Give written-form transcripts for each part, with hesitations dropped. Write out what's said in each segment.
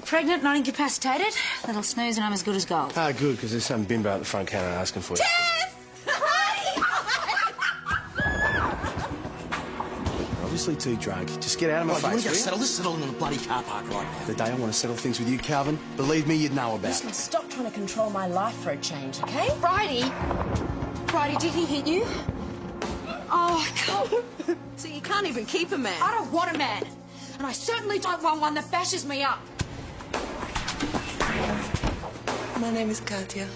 Pregnant, not incapacitated. Little snooze and I'm as good as gold. Ah, good, because there's some bimbo at the front counter asking for you. You're obviously too drunk. Just get out of my face. You want to settle this? Settle in the bloody car park right now. The day I want to settle things with you, Calvin, believe me, you'd know about. Listen, stop trying to control my life for a change, okay? Bridie, did he hit you? Oh, God. So you can't even keep a man. I don't want a man. And I certainly don't want one that bashes me up. My name is Katya.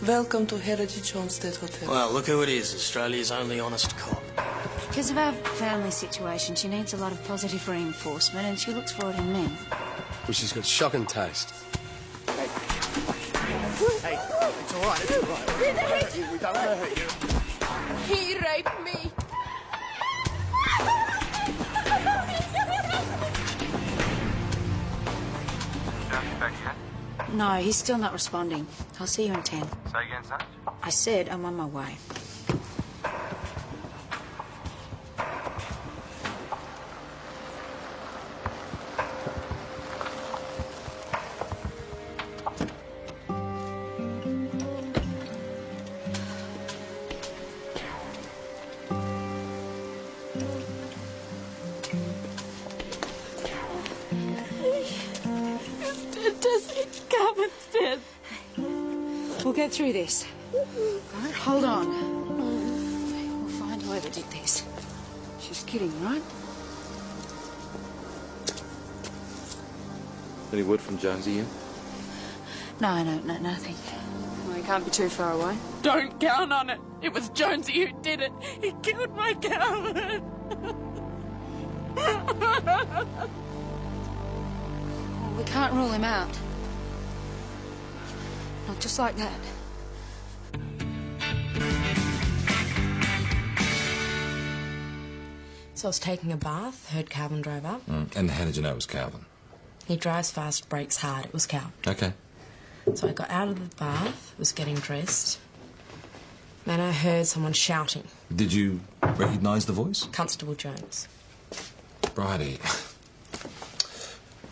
Welcome to Heritage Homestead Hotel. Well, look who it is. Australia's only honest cop. Because of our family situation, she needs a lot of positive reinforcement and she looks for it in men. Well, she's got shocking taste. Hey, it's all right. It's all right. We don't want to hurt you. He raped me. Back yet? No, he's still not responding. I'll see you in 10. Say again, Sarge? I said I'm on my way. Calvin's dead. We'll get through this. All right, hold on. We'll find whoever did this. She's kidding, right? Any word from Jonesy yet? No, nothing. Well, he can't be too far away. Don't count on it. It was Jonesy who did it. He killed my Calvin. Well, we can't rule him out. Not just like that. So I was taking a bath, heard Calvin drove up. And how did you know it was Calvin? He drives fast, brakes hard. It was Cal. Okay. So I got out of the bath, was getting dressed. Then I heard someone shouting. Did you recognise the voice? Constable Jones. Bridie,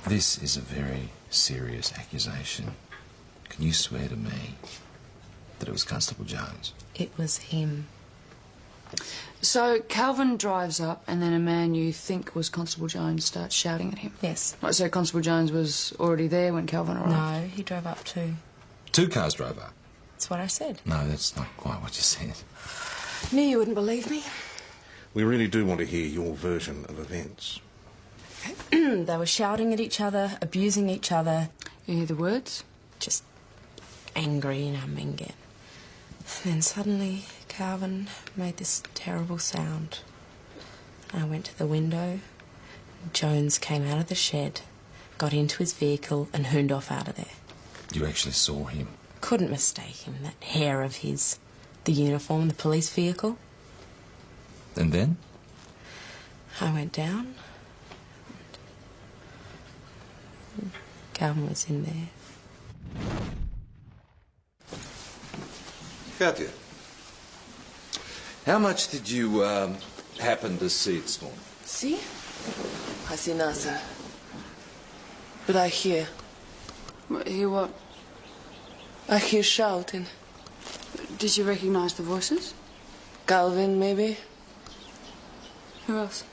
this is a very serious accusation. Can you swear to me that it was Constable Jones? It was him. So Calvin drives up and then a man you think was Constable Jones starts shouting at him? Yes. Right, so Constable Jones was already there when Calvin arrived? No, he drove up too. 2 cars drove up? That's what I said. No, that's not quite what you said. Knew you wouldn't believe me. We really do want to hear your version of events. They were shouting at each other, abusing each other. You hear the words? Just angry, Mingen. Then suddenly Calvin made this terrible sound. I went to the window. Jones came out of the shed, got into his vehicle and hooned off out of there. You actually saw him? Couldn't mistake him, that hair of his, the uniform, the police vehicle. And then? I went down. Calvin was in there. Katya, how much did you happen to see this morning? See? I see nothing. But I hear. Hear what? I hear shouting. Did you recognise the voices? Calvin, maybe? Who else?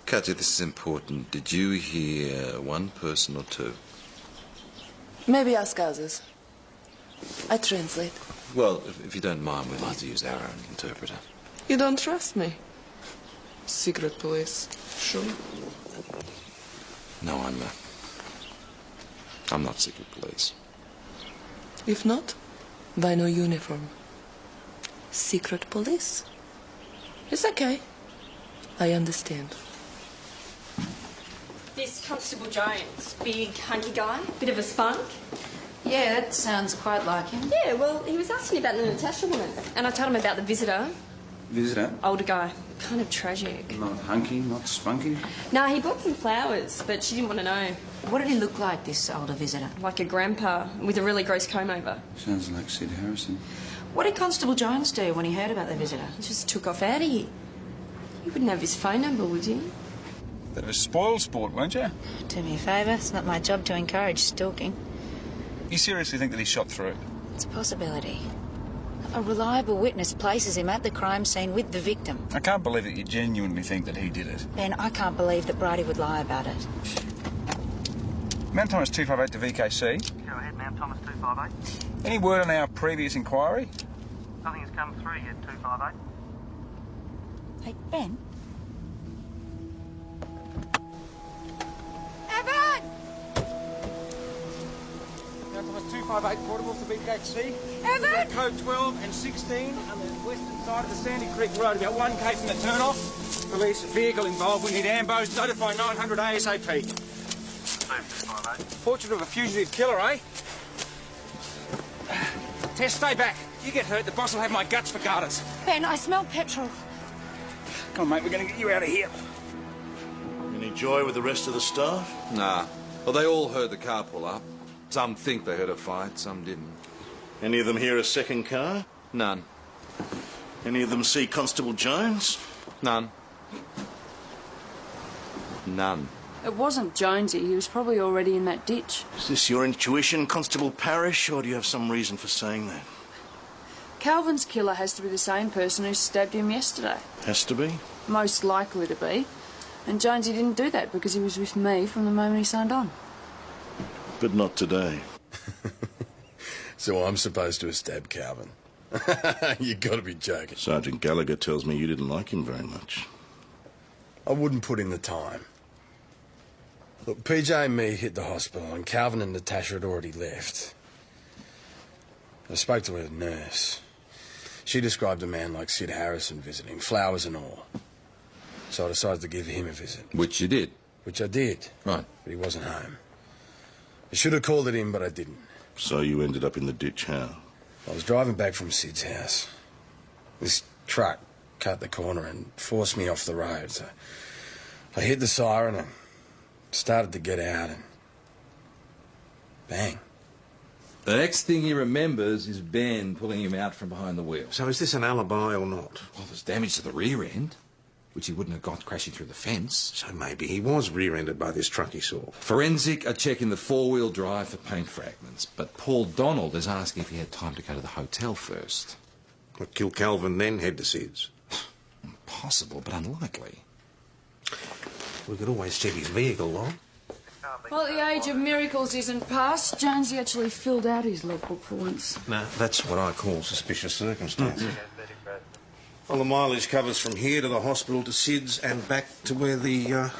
Katya, this is important. Did you hear one person or 2? Maybe ask others. I translate. Well, if you don't mind, we'd like to use our own interpreter. You don't trust me? Secret police. Sure. No, I'm not secret police. If not, why no uniform? Secret police? It's okay. I understand. This Constable Jones, big, hunky guy, bit of a spunk. Yeah, that sounds quite like him. Yeah, well, he was asking about the Natasha woman, and I told him about the visitor. Visitor? Older guy. Kind of tragic. Not hunky, not spunky? No, he bought some flowers, but she didn't want to know. What did he look like, this older visitor? Like a grandpa, with a really gross comb-over. Sounds like Sid Harrison. What did Constable Jones do when he heard about the visitor? He just took off out of here. You wouldn't have his phone number, would you? Bit of a spoil sport, weren't you? Do me a favour. It's not my job to encourage stalking. You seriously think that he shot through? It's a possibility. A reliable witness places him at the crime scene with the victim. I can't believe that you genuinely think that he did it. Ben, I can't believe that Bridie would lie about it. Mount Thomas 258 to VKC. Go ahead, Mount Thomas 258. Any word on our previous inquiry? Nothing has come through yet, 258. Hey, Ben? Evan! Mount Thomas 258 portable to VKC. Evan! Code 12 and 16 on the western side of the Sandy Creek Road, about 1k from the turn-off. Police vehicle involved. We need ambos. Notify 900 ASAP. 258. Portrait of a fugitive killer, eh? Tess, stay back. You get hurt, the boss will have my guts for garters. Ben, I smell petrol. Come on, mate, we're going to get you out of here. Any joy with the rest of the staff? Nah. Well, they all heard the car pull up. Some think they heard a fight, some didn't. Any of them hear a second car? None. Any of them see Constable Jones? None. None. It wasn't Jonesy. He was probably already in that ditch. Is this your intuition, Constable Parrish, or do you have some reason for saying that? Calvin's killer has to be the same person who stabbed him yesterday. Has to be? Most likely to be. And Jonesy didn't do that because he was with me from the moment he signed on. But not today. So I'm supposed to have stabbed Calvin? You gotta be joking. Sergeant Gallagher tells me you didn't like him very much. I wouldn't put in the time. Look, PJ and me hit the hospital and Calvin and Natasha had already left. I spoke to her nurse. She described a man like Sid Harrison visiting, flowers and all. So I decided to give him a visit. Which you did? Which I did. Right. But he wasn't home. I should have called it in, but I didn't. So you ended up in the ditch how? I was driving back from Sid's house. This truck cut the corner and forced me off the road. So I hit the siren and started to get out and... bang. The next thing he remembers is Ben pulling him out from behind the wheel. So is this an alibi or not? Well, there's damage to the rear end, which he wouldn't have got crashing through the fence. So maybe he was rear-ended by this truck he saw. Forensic are checking the four-wheel drive for paint fragments, but Paul Donald is asking if he had time to go to the hotel first. What, kill Calvin, then head to Sid's? Possible, but unlikely. We could always check his vehicle, Lon. Well, the age of miracles isn't past. Jonesy actually filled out his logbook for once. No, that's what I call suspicious circumstances. Well, the mileage covers from here to the hospital to Sid's and back to where the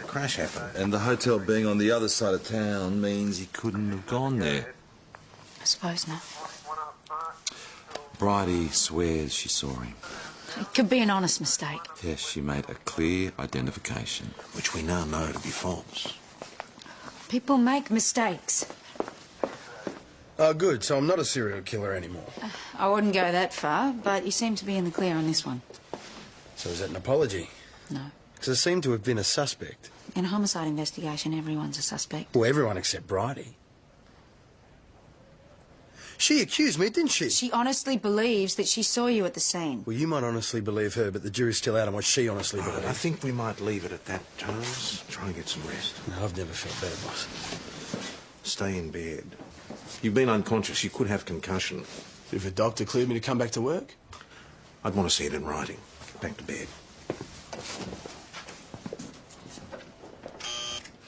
crash happened. And the hotel being on the other side of town means he couldn't have gone there. I suppose not. Bridie swears she saw him. It could be an honest mistake. Yes, she made a clear identification. Which we now know to be false. People make mistakes. Oh, good. So I'm not a serial killer anymore. I wouldn't go that far, but you seem to be in the clear on this one. So is that an apology? No. Because I seem to have been a suspect. In a homicide investigation, everyone's a suspect. Well, everyone except Bridie. She accused me, didn't she? She honestly believes that she saw you at the scene. Well, you might honestly believe her, but the jury's still out on what she honestly I believes. think we might leave it at that, Jones. Try and get some rest. No, I've never felt better, boss. Stay in bed. You've been unconscious. You could have concussion. If a doctor cleared me to come back to work? I'd want to see it in writing. Get back to bed.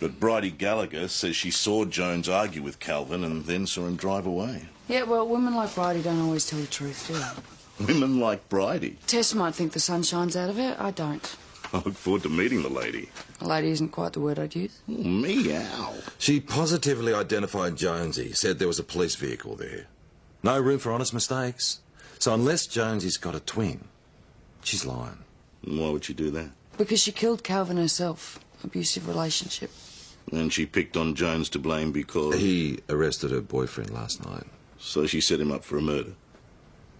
But Bridie Gallagher says she saw Jones argue with Calvin and then saw him drive away. Yeah, well, women like Bridie don't always tell the truth, do they? Women like Bridie. Tess might think the sun shines out of her. I don't. I look forward to meeting the lady. A lady isn't quite the word I'd use. Oh, meow. She positively identified Jonesy, said there was a police vehicle there. No room for honest mistakes. So unless Jonesy's got a twin, she's lying. Why would she do that? Because she killed Calvin herself. Abusive relationship. And she picked on Jones to blame because... He arrested her boyfriend last night. So she set him up for a murder?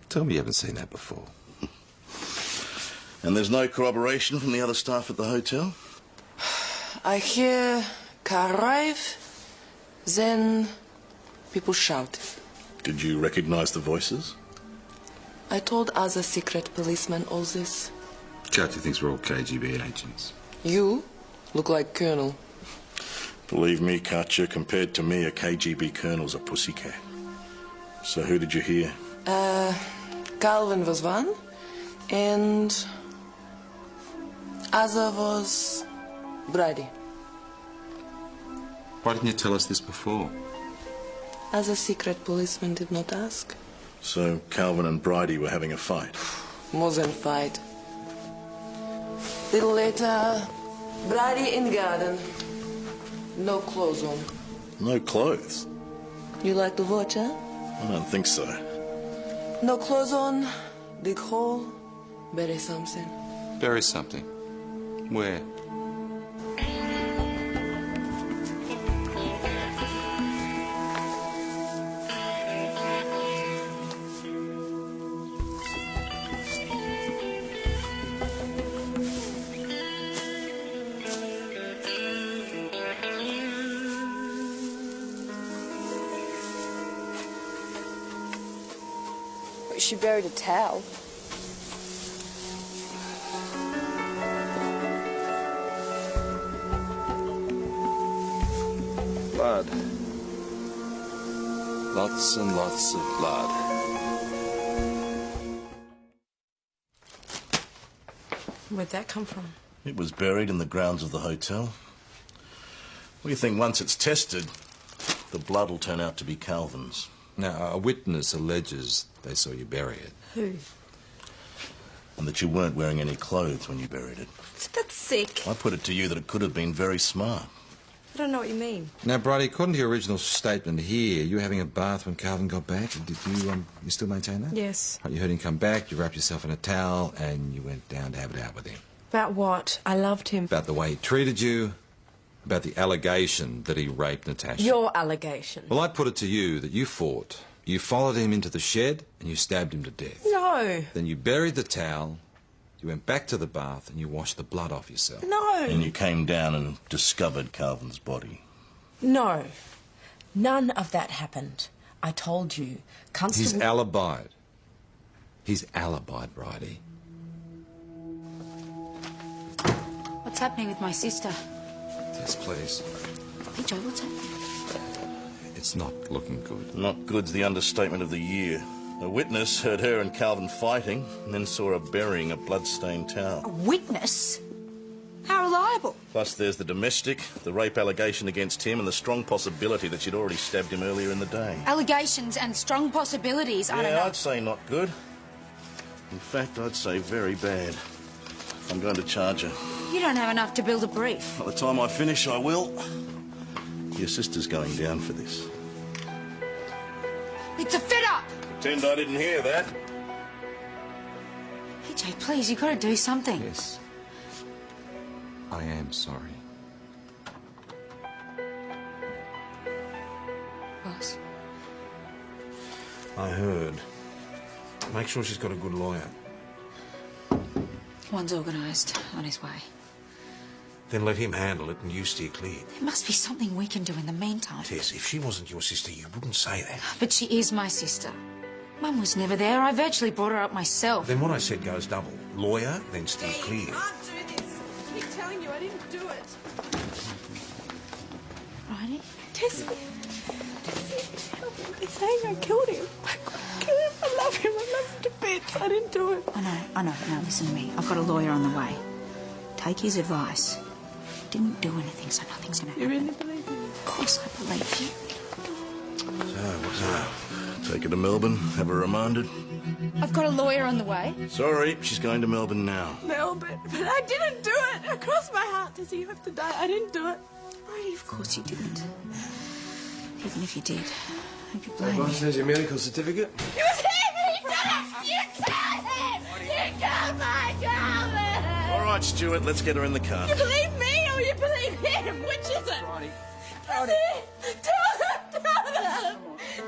Tell me you haven't seen that before. And there's no corroboration from the other staff at the hotel? I hear car arrive, then people shout. Did you recognize the voices? I told other secret policemen all this. Chachi thinks we're all KGB agents. You Look like Colonel. Believe me, Katja, compared to me, a KGB colonel's a pussycat. So who did you hear? Calvin was one, and other was Brady. Why didn't you tell us this before? As a secret policeman did not ask. So Calvin and Bridie were having a fight? More than fight. Little later, Brady in garden. No clothes on. No clothes? You like to watch, huh? I don't think so. No clothes on, dig hole, bury something. Bury something. Where? She buried a towel. Blood. Lots and lots of blood. Where'd that come from? It was buried in the grounds of the hotel. What do you think, once it's tested, the blood will turn out to be Calvin's? Now, a witness alleges they saw you bury it. Who? And that you weren't wearing any clothes when you buried it. That's sick. I put it to you that it could have been very smart. I don't know what you mean. Now, Bridie, according to your original statement here, you were having a bath when Calvin got back. Did you still maintain that? Yes. Right, you heard him come back, you wrapped yourself in a towel, and you went down to have it out with him. About what? I loved him. About the way he treated you, about the allegation that he raped Natasha. Your allegation. Well, I put it to you that you fought. You followed him into the shed and you stabbed him to death. No. Then you buried the towel, you went back to the bath and you washed the blood off yourself. No. And you came down and discovered Calvin's body. No. None of that happened. I told you. Constable... He's alibied. He's alibied, Bridie. What's happening with my sister? Yes, please. Hey, Joe, what's happening? It's not looking good. Not good's the understatement of the year. A witness heard her and Calvin fighting and then saw her burying a blood-stained towel. A witness? How reliable? Plus there's the domestic, the rape allegation against him, and the strong possibility that she'd already stabbed him earlier in the day. Allegations and strong possibilities, I don't know. Yeah, I'd say not good. In fact, I'd say very bad. I'm going to charge her. You don't have enough to build a brief. By the time I finish, I will. Your sister's going down for this. It's a fit-up! Pretend I didn't hear that. Hey, Jay, please, you've got to do something. Yes. I am sorry. Boss? I heard. Make sure she's got a good lawyer. One's organised, on his way. Then let him handle it and you steer clear. There must be something we can do in the meantime. Tess, if she wasn't your sister, you wouldn't say that. But she is my sister. Mum was never there. I virtually brought her up myself. Then what I said goes double. Lawyer, then steer clear. Can't do this. I keep telling you I didn't do it. Bridie? Tessie, help me. They're saying I killed him. I couldn't kill him. I love him. I love him to bits. I didn't do it. I know. Now listen to me. I've got a lawyer on the way. Take his advice. Didn't do anything, so nothing's going to happen. You really believe me? Of course I believe you. So, what's that? Take her to Melbourne, have her remanded. I've got a lawyer on the way. Sorry, she's going to Melbourne now. Melbourne. But I didn't do it. Across my heart, Tessie, you have to die. I didn't do it. Bridie, of course you didn't. Even if you did, who could blame you? There's your medical certificate. It was him! He did it! You killed him! You killed my Calvin! All right, Stuart, let's get her in the car. You believe me or you believe him? Which is it? Bridie. Tell them!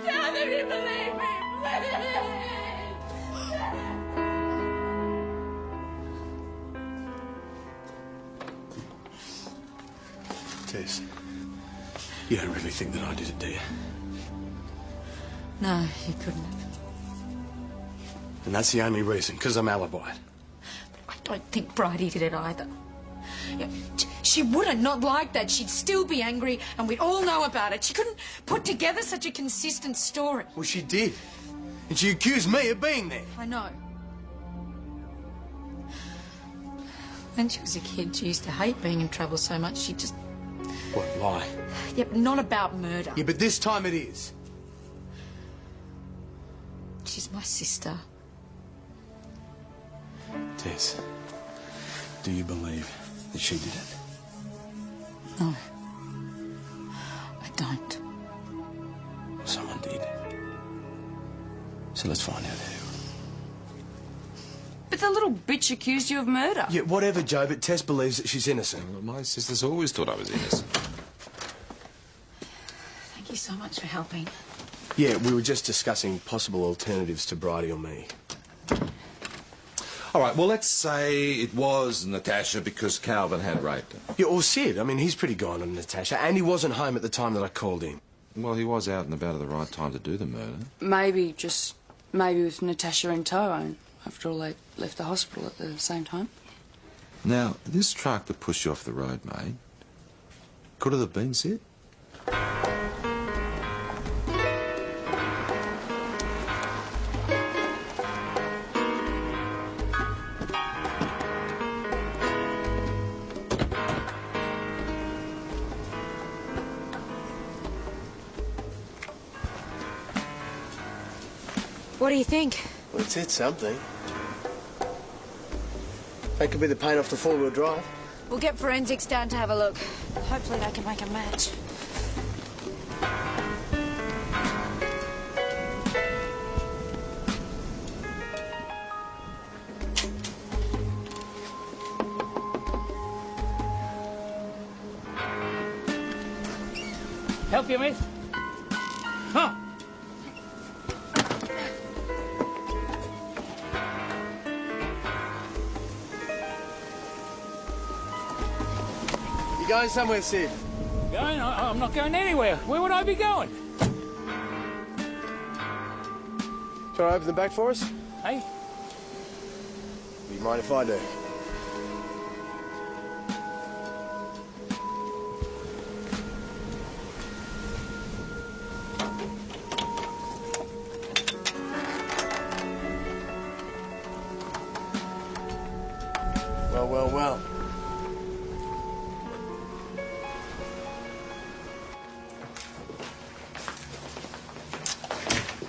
Tell them you believe me, please! Tess, you don't really think that I did it, do you? No, you couldn't have. And that's the only reason, because I'm alibied. I don't think Bridie did it either. Yeah, she wouldn't, not like that. She'd still be angry and we'd all know about it. She couldn't put together such a consistent story. Well, she did. And she accused me of being there. I know. When she was a kid, she used to hate being in trouble so much she just... What, lie? Yeah, but not about murder. Yeah, but this time it is. She's my sister. Tess, do you believe that she did it? No. I don't. Someone did. So let's find out who. But the little bitch accused you of murder. Yeah, whatever, Joe, but Tess believes that she's innocent. Well, my sister's always thought I was innocent. Thank you so much for helping. Yeah, we were just discussing possible alternatives to Bridie or me. All right, well, let's say it was Natasha because Calvin had raped her. Yeah, or Sid. I mean, he's pretty gone on Natasha, and he wasn't home at the time that I called him. Well, he was out and about at the right time to do the murder. Maybe with Natasha in tow, and after all, they left the hospital at the same time. Now, this truck that pushed you off the road, mate, could it have been Sid? What do you think? Well, it's hit something. That could be the paint off the four-wheel drive. We'll get forensics down to have a look. Hopefully they can make a match. Help you, miss? Huh? You going somewhere, Sid? Going? I'm not going anywhere. Where would I be going? Try to open the back for us? Hey? You mind if I do? Well.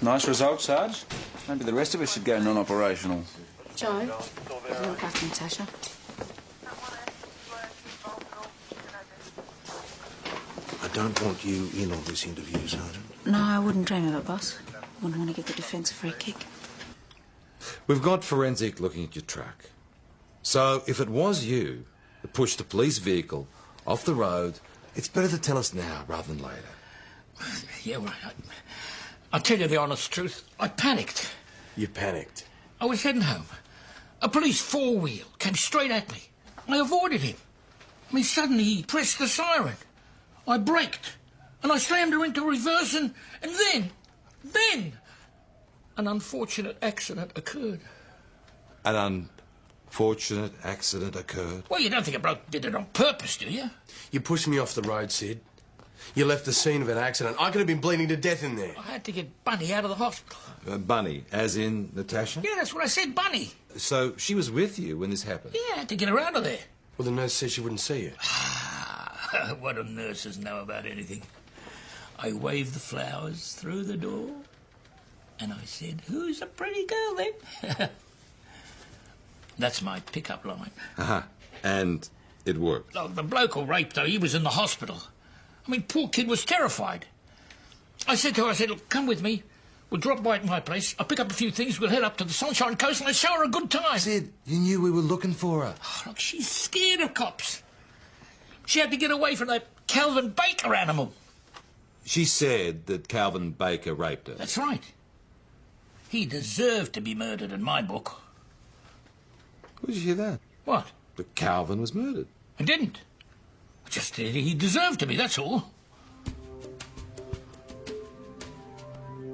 Nice result, Sarge. Maybe the rest of us should go non-operational. Joe, look after Natasha. I don't want you in on this interview, Sergeant. No, I wouldn't dream of it, boss. Wouldn't want to give the defence a free kick. We've got forensic looking at your truck. So if it was you that pushed the police vehicle off the road, it's better to tell us now rather than later. Yeah, right. I'll tell you the honest truth. I panicked. You panicked? I was heading home. A police four-wheel came straight at me. I avoided him. I mean, suddenly he pressed the siren. I braked, and I slammed her into reverse, and then, an unfortunate accident occurred. An unfortunate accident occurred? Well, you don't think a bloke did it on purpose, do you? You pushed me off the road, Sid. You left the scene of an accident. I could have been bleeding to death in there. I had to get Bunny out of the hospital. Bunny, as in Natasha? Yeah, that's what I said, Bunny. So she was with you when this happened? Yeah, I had to get her out of there. Well, the nurse said she wouldn't see you. What do nurses know about anything? I waved the flowers through the door, and I said, "Who's a pretty girl, then?" That's my pickup line. Uh-huh. And it worked? Oh, the bloke who raped her, he was in the hospital. I mean, poor kid was terrified. I said to her, "Look, come with me. We'll drop by at my place. I'll pick up a few things. We'll head up to the Sunshine Coast and let's show her a good time." Sid, you knew we were looking for her. Oh, look, she's scared of cops. She had to get away from that Calvin Baker animal. She said that Calvin Baker raped her. That's right. He deserved to be murdered in my book. Where did you hear that? What? That Calvin was murdered. I didn't. Just he deserved to be, that's all.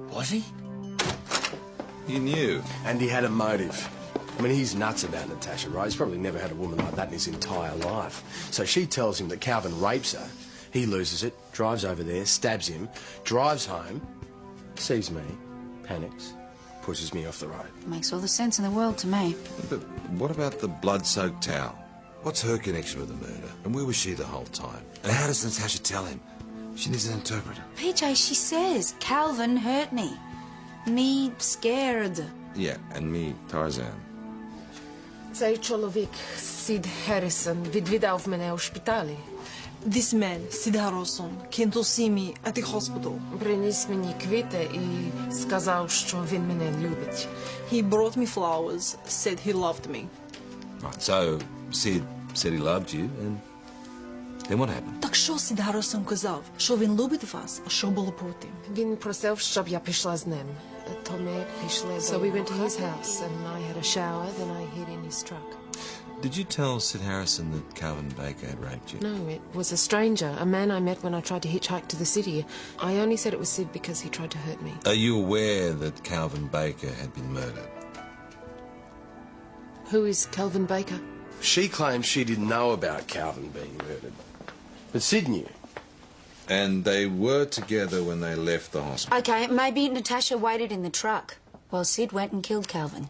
Was he? You knew. And he had a motive. I mean, he's nuts about Natasha, right? He's probably never had a woman like that in his entire life. So she tells him that Calvin rapes her. He loses it, drives over there, stabs him, drives home, sees me, panics, pushes me off the road. Makes all the sense in the world to me. But what about the blood-soaked towel? What's her connection with the murder? And where was she the whole time? And how does Natasha tell him? She needs an interpreter. PJ, she says, Calvin hurt me. Me scared. Yeah, and me, Tarzan. Цей чоловік, Sid Harrison, відвідав мене у шпиталі. This man, Sid Harrison, came to see me at the hospital. Приніс мені квіти і сказав, що він мене любить. He brought me flowers, said he loved me. Right, so Sid said he loved you, and then what happened? Так що Сід Гаррісон казав? Що він любить вас, а що було потім? Він просив, щоб я пішла з ним. То ми пішли. So we went to his house, and I had a shower, then I hid in his truck. Did you tell Sid Harrison that Calvin Baker had raped you? No, it was a stranger, a man I met when I tried to hitchhike to the city. I only said it was Sid because he tried to hurt me. Are you aware that Calvin Baker had been murdered? Who is Calvin Baker? She claims she didn't know about Calvin being murdered. But Sid knew. And they were together when they left the hospital. Okay, maybe Natasha waited in the truck while Sid went and killed Calvin.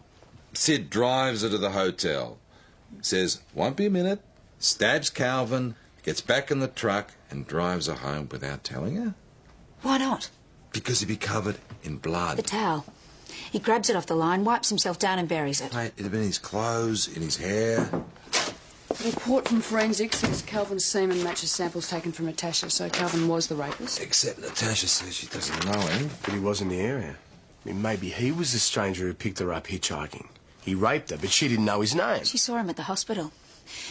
Sid drives her to the hotel, says, won't be a minute, stabs Calvin, gets back in the truck and drives her home without telling her. Why not? Because he'd be covered in blood. The towel. He grabs it off the line, wipes himself down and buries it. Mate, it had been in his clothes, in his hair. The report from forensics says Calvin's semen matches samples taken from Natasha, so Calvin was the rapist. Except Natasha says she doesn't know him. But he was in the area. I mean, maybe he was the stranger who picked her up hitchhiking. He raped her, but she didn't know his name. She saw him at the hospital.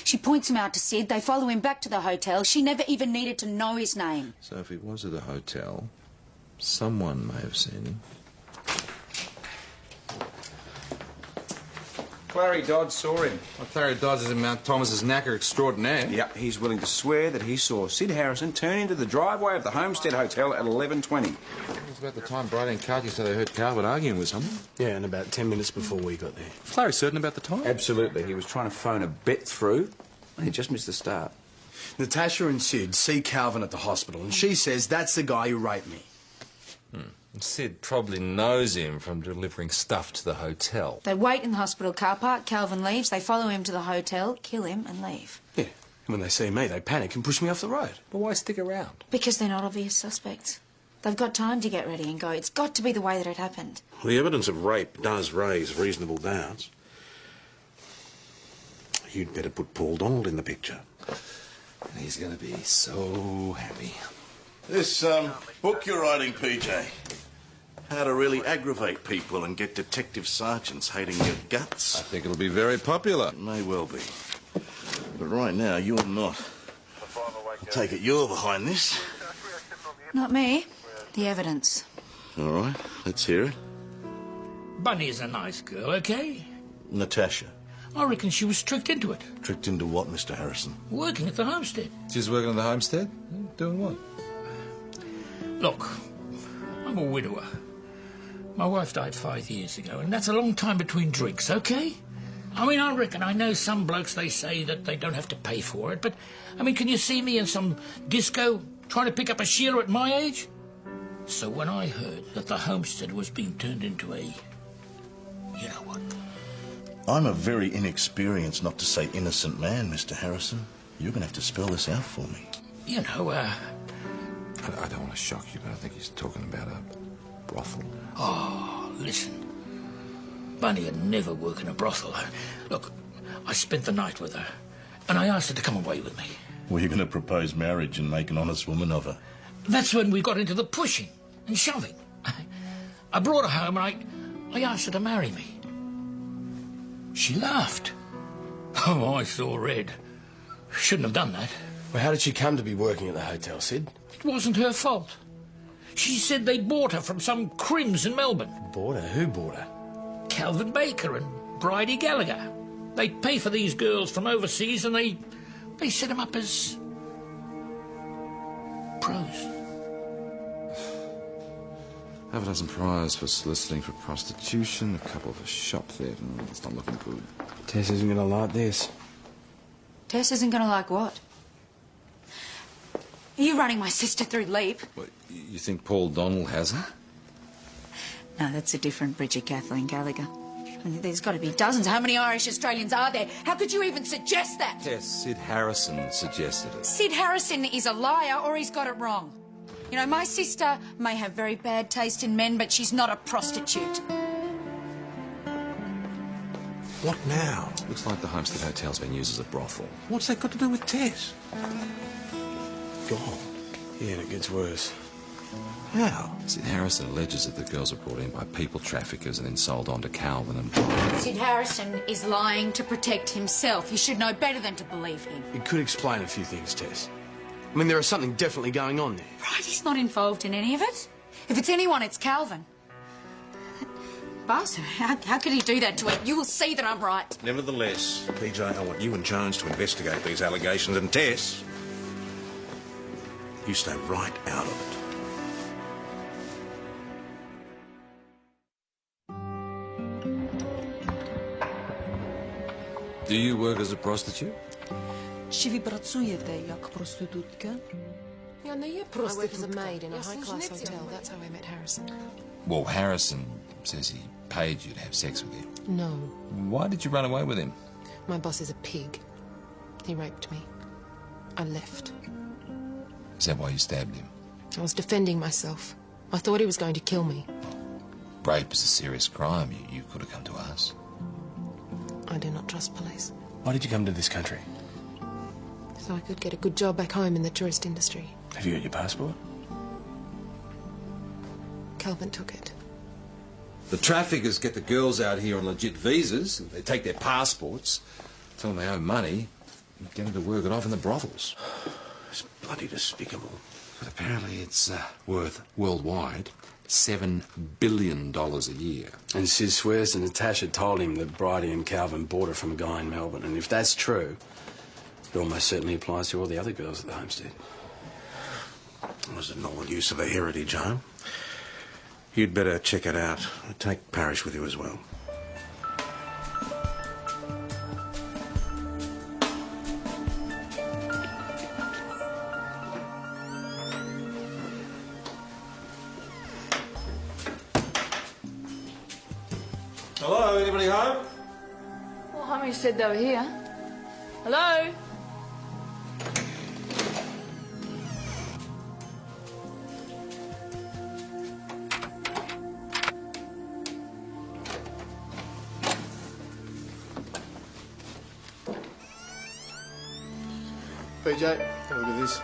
She points him out to Sid. They follow him back to the hotel. She never even needed to know his name. So if he was at the hotel, someone may have seen him. Clary Dodd saw him. Well, Clary Dodds is in Mount Thomas's knacker extraordinaire. Yeah, he's willing to swear that he saw Sid Harrison turn into the driveway of the Homestead Hotel at 11:20. It was about the time Brady and Carty said they heard Calvin arguing with someone. Yeah, and about 10 minutes before we got there. Is Clary certain about the time? Absolutely. He was trying to phone a bet through, and he just missed the start. Natasha and Sid see Calvin at the hospital, and she says that's the guy who raped me. Sid probably knows him from delivering stuff to the hotel. They wait in the hospital car park. Calvin leaves. They follow him to the hotel, kill him, and leave. Yeah. And when they see me, they panic and push me off the road. But why stick around? Because they're not obvious suspects. They've got time to get ready and go. It's got to be the way that it happened. Well, the evidence of rape does raise reasonable doubts. You'd better put Paul Donald in the picture. He's going to be so happy. This book you're writing, PJ, how to really aggravate people and get detective sergeants hating your guts. I think it'll be very popular. It may well be. But right now, you're not. I take it you're behind this. Not me. The evidence. All right, let's hear it. Bunny's a nice girl, okay? Natasha. I reckon she was tricked into it. Tricked into what, Mr. Harrison? Working at the homestead. She's working at the homestead? Doing what? Look, I'm a widower. My wife died 5 years ago, and that's a long time between drinks, okay? I mean, I reckon I know some blokes, they say that they don't have to pay for it, but, I mean, can you see me in some disco trying to pick up a Sheila at my age? So when I heard that the homestead was being turned into a... you know what? I'm a very inexperienced, not to say innocent man, Mr. Harrison. You're going to have to spell this out for me. You know, I don't want to shock you, but I think he's talking about a brothel. Oh, listen. Bunny would never work in a brothel. Look, I spent the night with her, and I asked her to come away with me. Were you going to propose marriage and make an honest woman of her? That's when we got into the pushing and shoving. I brought her home and I asked her to marry me. She laughed. Oh, I saw red. Shouldn't have done that. Well, how did she come to be working at the hotel, Sid? It wasn't her fault. She said they bought her from some crims in Melbourne. Bought her? Who bought her? Calvin Baker and Bridie Gallagher. They pay for these girls from overseas and they set them up as pros. Half a dozen priors for soliciting for prostitution, a couple for shop theft. It's not looking good. Tess isn't going to like this. Tess isn't going to like what? Are you running my sister through Leap? What, you think Paul Donald has her? No, that's a different Bridget Kathleen Gallagher. I mean, there's got to be dozens. How many Irish Australians are there? How could you even suggest that? Yes, Sid Harrison suggested it. Sid Harrison is a liar or he's got it wrong. You know, my sister may have very bad taste in men, but she's not a prostitute. What now? Looks like the Homestead Hotel's been used as a brothel. What's that got to do with Tess? God. Yeah, and it gets worse. How? Sid Harrison alleges that the girls were brought in by people traffickers and then sold on to Calvin and... Sid Harrison is lying to protect himself. You should know better than to believe him. It could explain a few things, Tess. I mean, there is something definitely going on there. Right, he's not involved in any of it. If it's anyone, it's Calvin. Bastard, how could he do that to her? You will see that I'm right. Nevertheless, PJ, I want you and Jones to investigate these allegations, and Tess, you stay right out of it. Do you work as a prostitute? Чи ви працюєте як проститутка? Я не є проститутка. I work as a maid in a high-class hotel. That's how I met Harrison. Well, Harrison says he paid you to have sex with him. No. Why did you run away with him? My boss is a pig. He raped me. I left. Is that why you stabbed him? I was defending myself. I thought he was going to kill me. Rape is a serious crime. You could have come to us. I do not trust police. Why did you come to this country? So I could get a good job back home in the tourist industry. Have you got your passport? Calvin took it. The traffickers get the girls out here on legit visas. They take their passports, tell them they owe money, and get them to work it off in the brothels. It's bloody despicable. But apparently it's worth, worldwide, $7 billion a year. And Sid swears that Natasha told him that Bridie and Calvin bought it from a guy in Melbourne. And if that's true, it almost certainly applies to all the other girls at the homestead. It was a novel use of a heritage home. You'd better check it out. Take Parrish with you as well. Hello, anybody home? Well, Homie said they were here. Hello? PJ, have a look at this.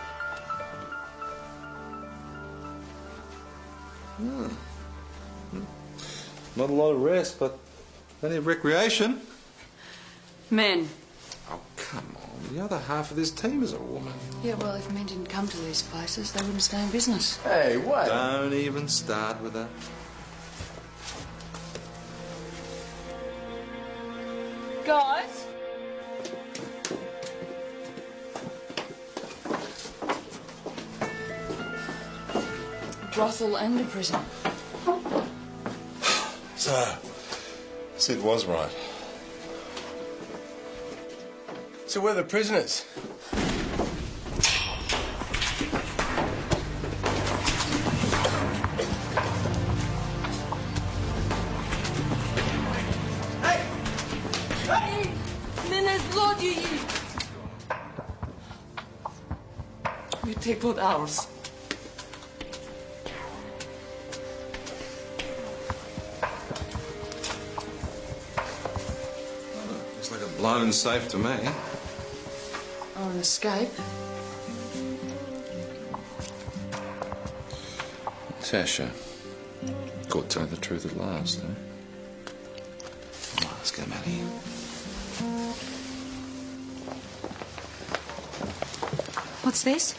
Not a lot of rest, but plenty of recreation. Men. Oh, come on. The other half of this team is a woman. Yeah, well, if men didn't come to these places, they wouldn't stay in business. Hey, what? Don't even start with that. Guys? A brothel and a prison. So, Sid was right. So we're the prisoners. Мене злодії! You take what ours. Looks like a blown safe to me. Or an escape. Tasha. Caught telling the truth at last, eh? Come on, let's get him out of here. What's this?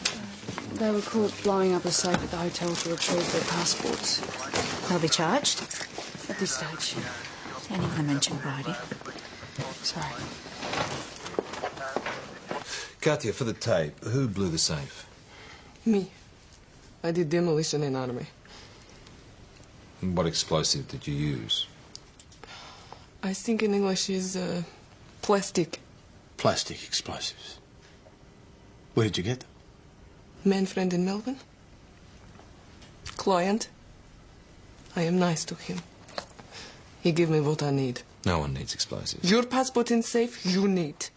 They were caught blowing up a safe at the hotel to retrieve their passports. They'll be charged? At this stage. Don't even mention Bridie. Sorry. Katya, for the tape, who blew the safe? Me. I did demolition and army. What explosive did you use? I think in English is plastic. Plastic explosives. Where did you get them? Man friend in Melbourne. Client. I am nice to him. He give me what I need. No one needs explosives. Your passport in safe, you need.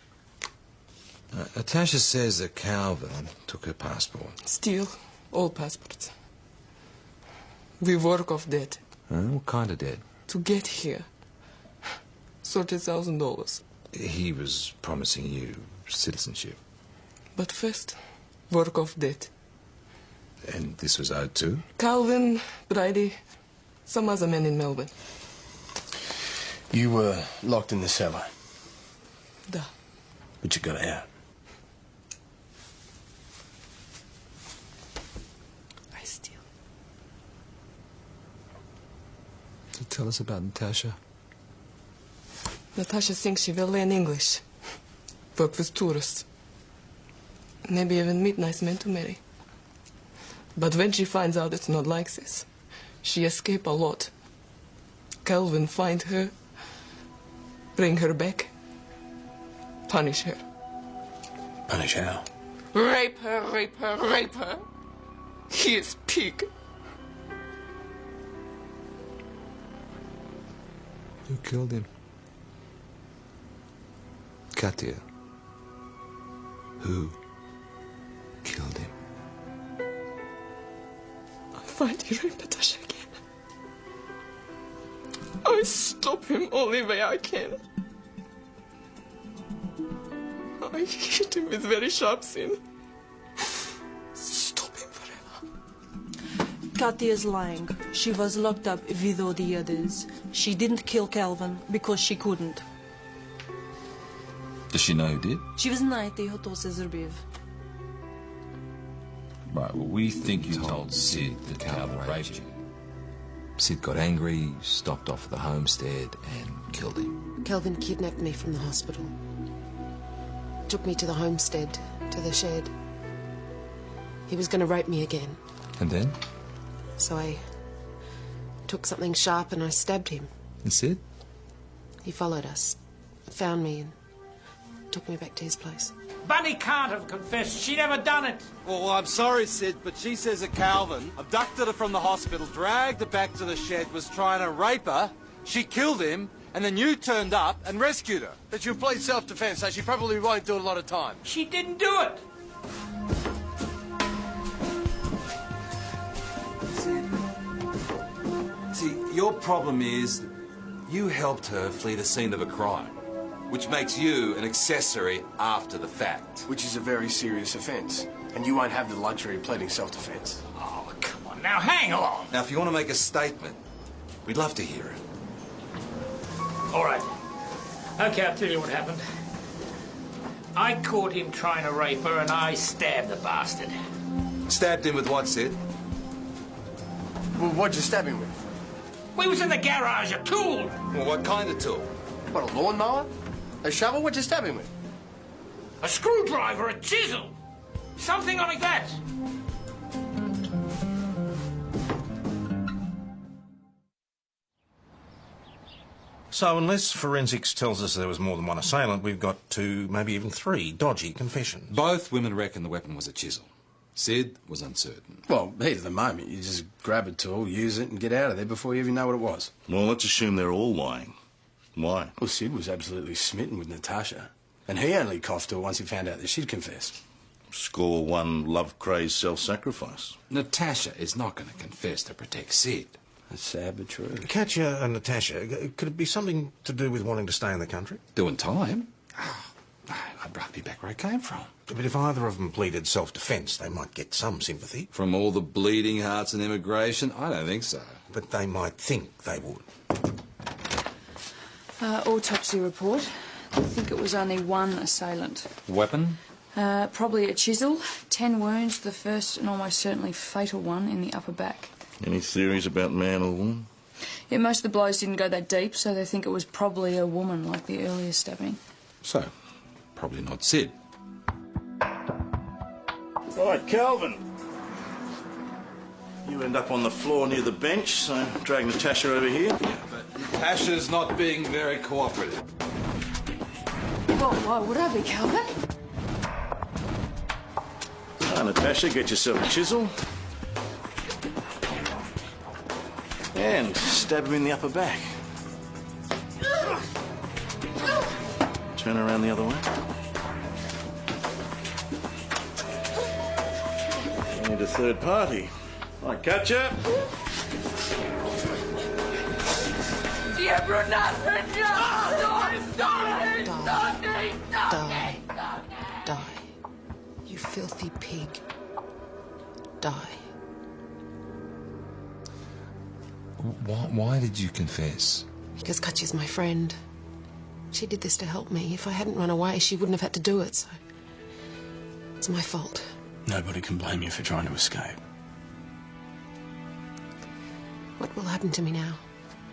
Natasha says that Calvin took her passport. Steal all passports. We work off debt. What kind of debt? To get here. $30,000. He was promising you citizenship. But first, work off debt. And this was owed to? Calvin, Brady, some other men in Melbourne. You were locked in the cellar. Da. But you got out. I steal. So tell us about Natasha. Natasha thinks she will learn English. Work with tourists. Maybe even meet nice men to marry. But when she finds out it's not like this, she escape a lot. Calvin find her, bring her back, punish her. Punish how? Rape her, rape her, rape her. He is pig. Who killed him? Katia. Who killed him? I find he raped Natasha again. I stop him only way I can. I hit him with very sharp sin. Stop him forever. Katia's lying. She was locked up with all the others. She didn't kill Calvin because she couldn't. Does she know who did? She was знаете, готов се зарбив. Right, well, we think you told Sid that Calvin raped you. Sid got angry, stopped off at the homestead and killed him. Calvin kidnapped me from the hospital. Took me to the homestead, to the shed. He was going to rape me again. And then? So I took something sharp and I stabbed him. And Sid? He followed us, found me and took me back to his place. Bunny can't have confessed. She never done it. Well, I'm sorry, Sid, but she says that Calvin abducted her from the hospital, dragged her back to the shed, was trying to rape her. She killed him, and then you turned up and rescued her. But you played self-defense, so she probably won't do a lot of time. She didn't do it. See, your problem is you helped her flee the scene of a crime, which makes you an accessory after the fact. Which is a very serious offence, and you won't have the luxury of pleading self-defence. Oh, come on now, hang on. Now, if you want to make a statement, we'd love to hear it. All right. Okay, I'll tell you what happened. I caught him trying to rape her and I stabbed the bastard. Stabbed him with what, Sid? Well, what'd you stab him with? We was in the garage, a tool. Well, what kind of tool? What, a lawnmower? A shovel? What'd you stab him with? A screwdriver, a chisel. Something like that. So unless forensics tells us there was more than one assailant, we've got 2, maybe even 3 dodgy confessions. Both women reckon the weapon was a chisel. Sid was uncertain. Well, heat of the moment, you just grab a tool, use it, and get out of there before you even know what it was. Well, let's assume they're all lying. Why? Well, Sid was absolutely smitten with Natasha, and he only coughed her once he found out that she'd confessed. Score 1, love-crazed self-sacrifice. Natasha is not going to confess to protect Sid. That's sad but true. Katya and Natasha, could it be something to do with wanting to stay in the country? Doing time? I'd rather be back where I came from. But if either of them pleaded self-defence, they might get some sympathy. From all the bleeding hearts and immigration? I don't think so. But they might think they would. Autopsy report. I think it was only one assailant. Weapon? Probably a chisel. 10 wounds, the first and almost certainly fatal one in the upper back. Any theories about man or woman? Yeah, most of the blows didn't go that deep, so they think it was probably a woman, like the earlier stabbing. So, probably not Sid. Right, Calvin. You end up on the floor near the bench, so drag Natasha over here. Yeah, but Natasha's not being very cooperative. Well, why would I be, Calvin? Now, Natasha, get yourself a chisel. And stab him in the upper back. Turn around the other way. You need a third party. I catch ya. Die. You filthy pig. Die. Why did you confess? Because Katya's my friend. She did this to help me. If I hadn't run away, she wouldn't have had to do it, so... It's my fault. Nobody can blame you for trying to escape. What will happen to me now?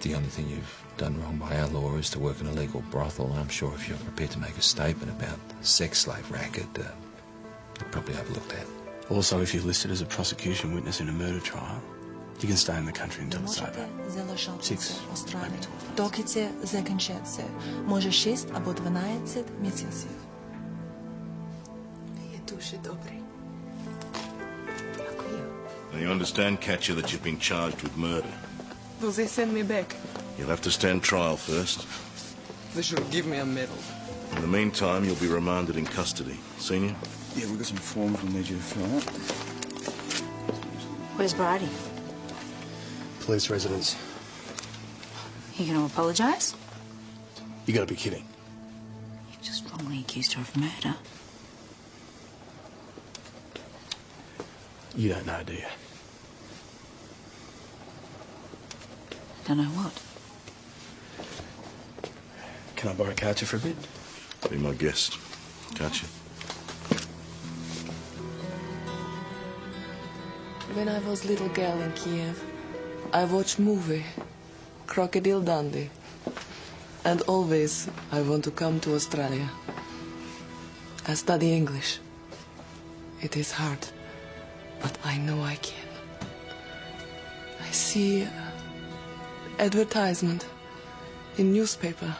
The only thing you've done wrong by our law is to work in a legal brothel. I'm sure if you're prepared to make a statement about the sex slave racket, you'll probably overlook that. Also, if you're listed as a prosecution witness in a murder trial, you can stay in the country until it's over. 6, maybe 12. Доки це закінчиться, може 6 або 12 місяців. Є дуже добрий. Now, you understand, Katya, that you've been charged with murder. Will they send me back? You'll have to stand trial first. They should give me a medal. In the meantime, you'll be remanded in custody. Senior? Yeah, we've got some forms we'll need you to fill out. Where's Bridie? Police residence. You going to apologise? You gotta be kidding. You've just wrongly accused her of murder. You don't know, do you? Don't know what. Can I borrow Katya for a bit? Be my guest. Katya. When I was little girl in Kiev, I watched movie, Crocodile Dundee. And always I want to come to Australia. I study English. It is hard, but I know I can. I see advertisement in newspaper.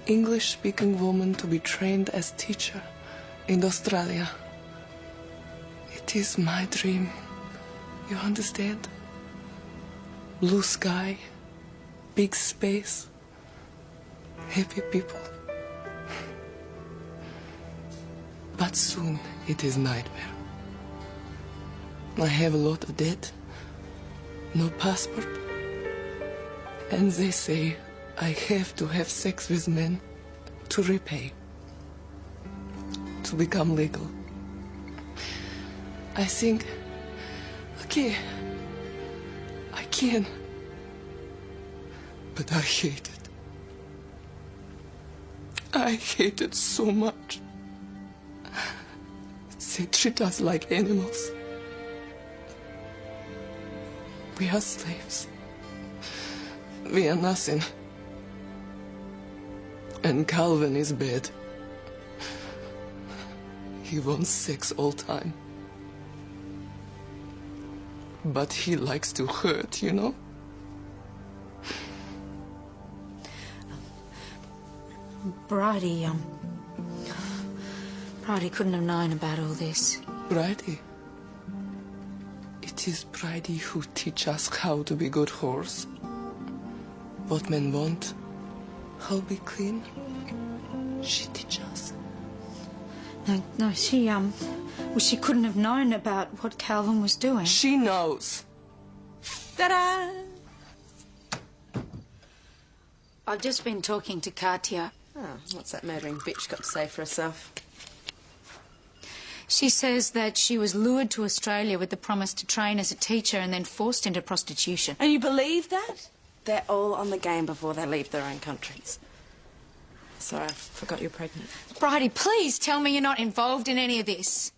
English-speaking woman to be trained as teacher in Australia. It is my dream. You understand? Blue sky, big space, happy people. But soon it is nightmare. I have a lot of debt, no passport, and they say I have to have sex with men to repay, to become legal. I think, okay, I can, but I hate it. I hate it so much. They treat us like animals. We are slaves. We are nothing. And Calvin is bad. He wants sex all time. But he likes to hurt, you know? Bridie couldn't have known about all this. Bridie? It is Bridie who teach us how to be good horse. What men want, how be clean. She teach us. No, she couldn't have known about what Calvin was doing. She knows. Ta-da! I've just been talking to Katya. Oh, what's that murdering bitch got to say for herself? She says that she was lured to Australia with the promise to train as a teacher and then forced into prostitution. And you believe that? They're all on the game before they leave their own countries. Sorry, I forgot you're pregnant. Bridie, please tell me you're not involved in any of this.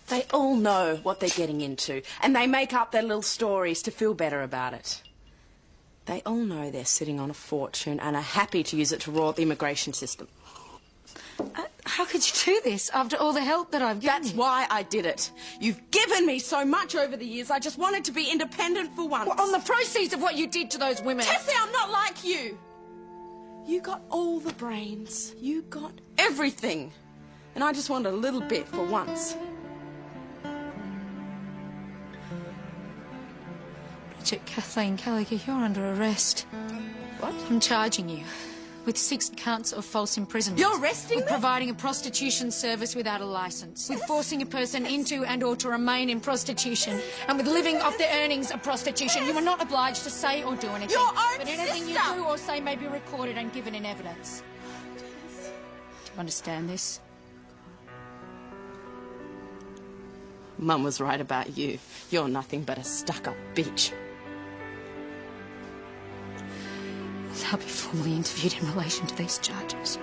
They all know what they're getting into, and they make up their little stories to feel better about it. They all know they're sitting on a fortune and are happy to use it to roll out the immigration system. How could you do this after all the help that I've given That's you? why I did it. You've given me so much over the years. I just wanted to be independent for once. Well, on the proceeds of what you did to those women. Tessie, I'm not like you. You got all the brains. You got everything. And I just wanted a little bit for once. Bridget Kathleen Gallagher, you're under arrest. What? I'm charging you with 6 counts of false imprisonment. You're arresting with me? providing a prostitution service without a licence, with forcing a person into and or to remain in prostitution, and with living off the earnings of prostitution. You are not obliged to say or do anything. Your own but anything sister. you do or say may be recorded and given in evidence. Do you understand this? Mum was right about you. You're nothing but a stuck-up bitch. I'll be formally interviewed in relation to these charges.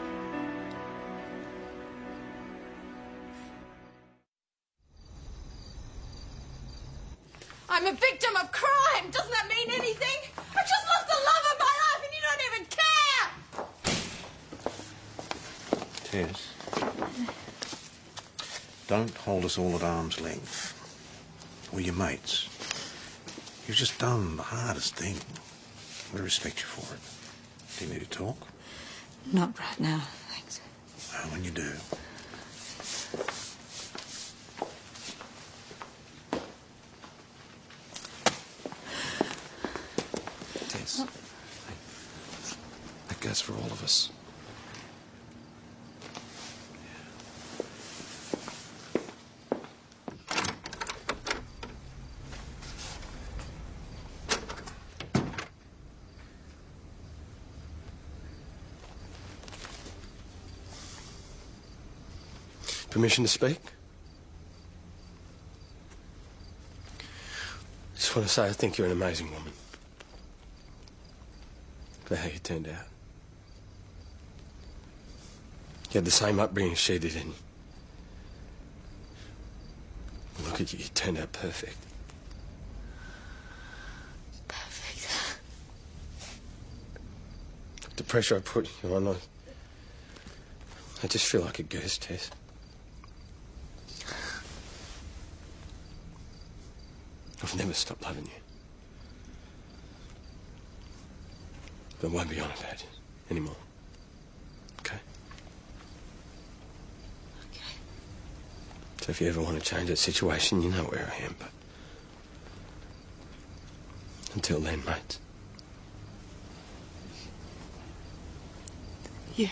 I'm a victim of crime. Doesn't that mean anything? I just lost the love of my life and you don't even care! Tess, don't hold us all at arm's length. We're your mates. You've just done the hardest thing. We respect you for it. Do you need to talk? Not right now, thanks. Well, when you do. Tess, that goes for all of us. Permission to speak? Just want to say I think you're an amazing woman. For how you turned out. You had the same upbringing she did, and look at you, you turned out perfect. Perfect. The pressure I put you on, I just feel like a goose, Tess. I've never stopped loving you. But I won't be on about it anymore. Okay? Okay. So if you ever want to change that situation, you know where I am, but until then, mate. Yeah.